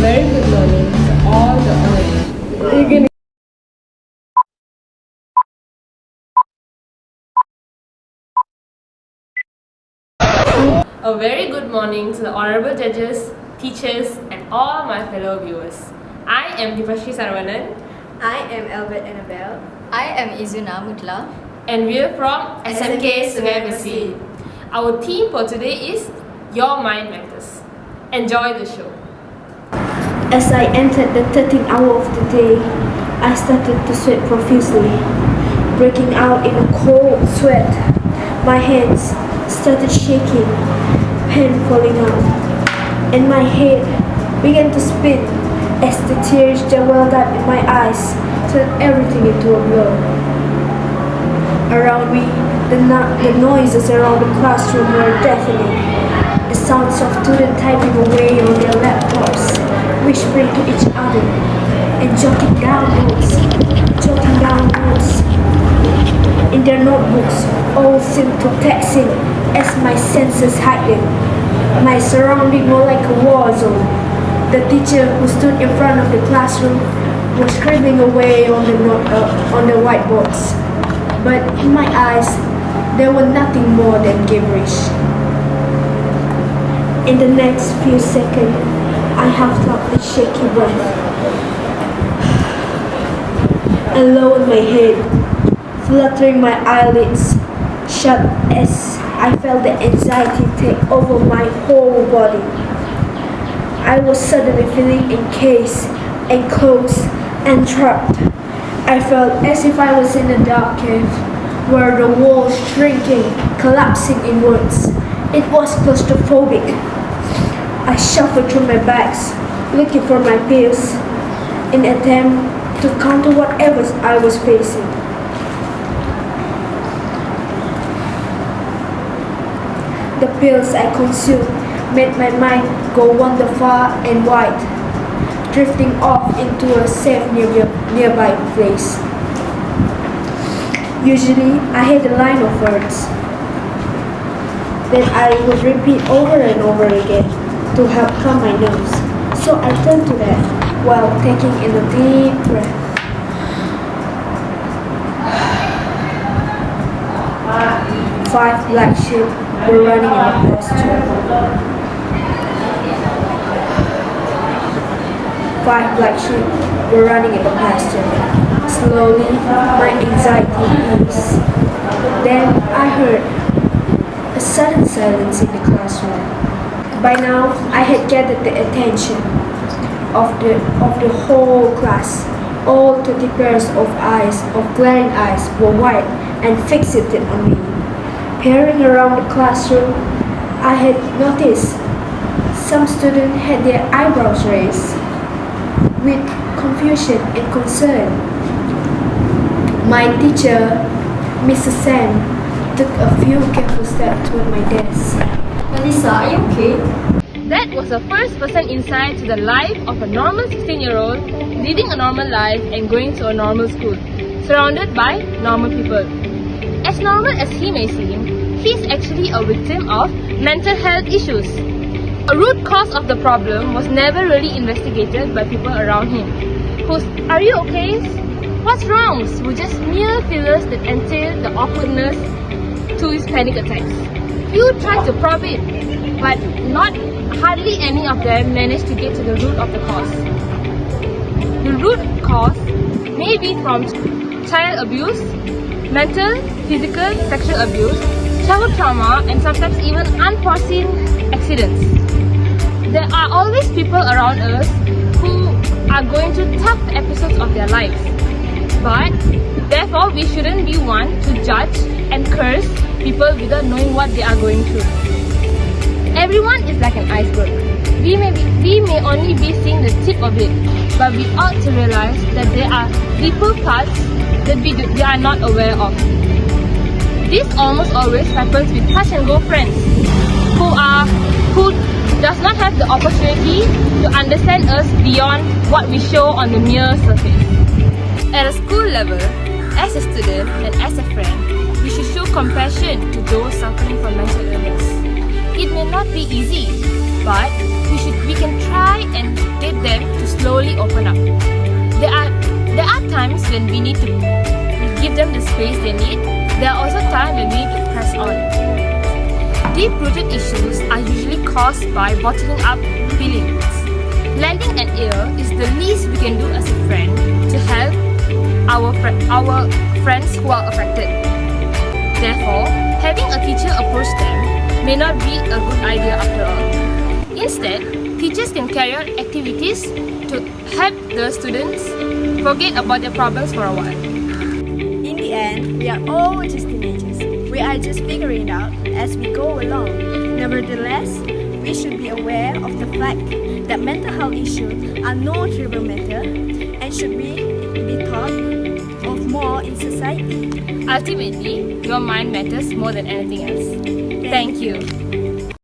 very good morning to all the honorees. A very good morning to the honorable judges, teachers, and all my fellow viewers. I am Putrajaya. I am Albert Annabelle. I am Izuna Mutla. And we are from SMK Sungai Besi. Our theme for today is Your Mind Matters. Enjoy the show. As I entered the 13th hour of the day, I started to sweat profusely, breaking out in a cold sweat. My hands started shaking, pen falling out, and my head began to spin as the tears that welled up in my eyes turned everything into a blur. Around me, the noises around the classroom were deafening. The sounds of students typing away on their laptops, whispering to each other, and jotting down notes in their notebooks. All seemed to taxing as my senses heightened. My surroundings were like a war zone. The teacher who stood in front of the classroom was scribbling away on the whiteboards. But in my eyes, there were nothing more than gibberish. In the next few seconds, I have felt a shaky breath. I lowered my head, fluttering my eyelids shut as I felt the anxiety take over my whole body. I was suddenly feeling encased, enclosed, and trapped. I felt as if I was in a dark cave, where the walls shrinking, collapsing inwards. It was claustrophobic. I shuffled through my bags, looking for my pills, in an attempt to counter whatever I was facing. The pills I consumed made my mind go wander far and wide, drifting off into a safe nearby place. Usually, I had a line of words that I would repeat over and over again to help calm my nerves. So I turned to that while taking in a deep breath. Five black sheep were running in the pasture. Five black sheep were running in the pasture. Slowly, my anxiety eased. Then I heard a sudden silence in the classroom. By now, I had gathered the attention of the whole class. All 30 pairs of eyes, of glaring eyes, were wide and fixated on me. Peering around the classroom, I had noticed some students had their eyebrows raised with confusion and concern. My teacher, Mrs. Sam, took a few careful steps toward my desk. Melissa, are you okay? That was a first-person insight to the life of a normal 16-year-old leading a normal life and going to a normal school, surrounded by normal people. As normal as he may seem, he is actually a victim of mental health issues. A root cause of the problem was never really investigated by people around him. Are you okay? What's wrong? Were just mere fillers that entail the awkwardness to his panic attacks. Few tried to probe it, but hardly any of them managed to get to the root of the cause. The root cause may be from child abuse, mental, physical, sexual abuse, childhood trauma, and sometimes even unforeseen accidents. There are always people around us who are going through tough episodes of their lives. But therefore, we shouldn't be one to judge and curse people without knowing what they are going through. Everyone is like an iceberg. We may only be seeing the tip of it, but we ought to realize that there are deeper parts that we are not aware of. This almost always happens with touch and go friends who does not have the opportunity to understand us beyond what we show on the mere surface. At a school level, as a student and as a friend, we should show compassion to those suffering from mental illness. It may not be easy, but we can try and get them when we need to give them the space they need, there are also times when we need to press on. Deep-rooted issues are usually caused by bottling up feelings. Lending an ear is the least we can do as a friend to help our friends who are affected. Therefore, having a teacher approach them may not be a good idea after all. Instead, teachers can carry out activities to help the students forget about their problems for a while. In the end, we are all just teenagers. We are just figuring it out as we go along. Nevertheless, we should be aware of the fact that mental health issues are no trivial matter and should be thought of more in society. Ultimately, your mind matters more than anything else. Thank you.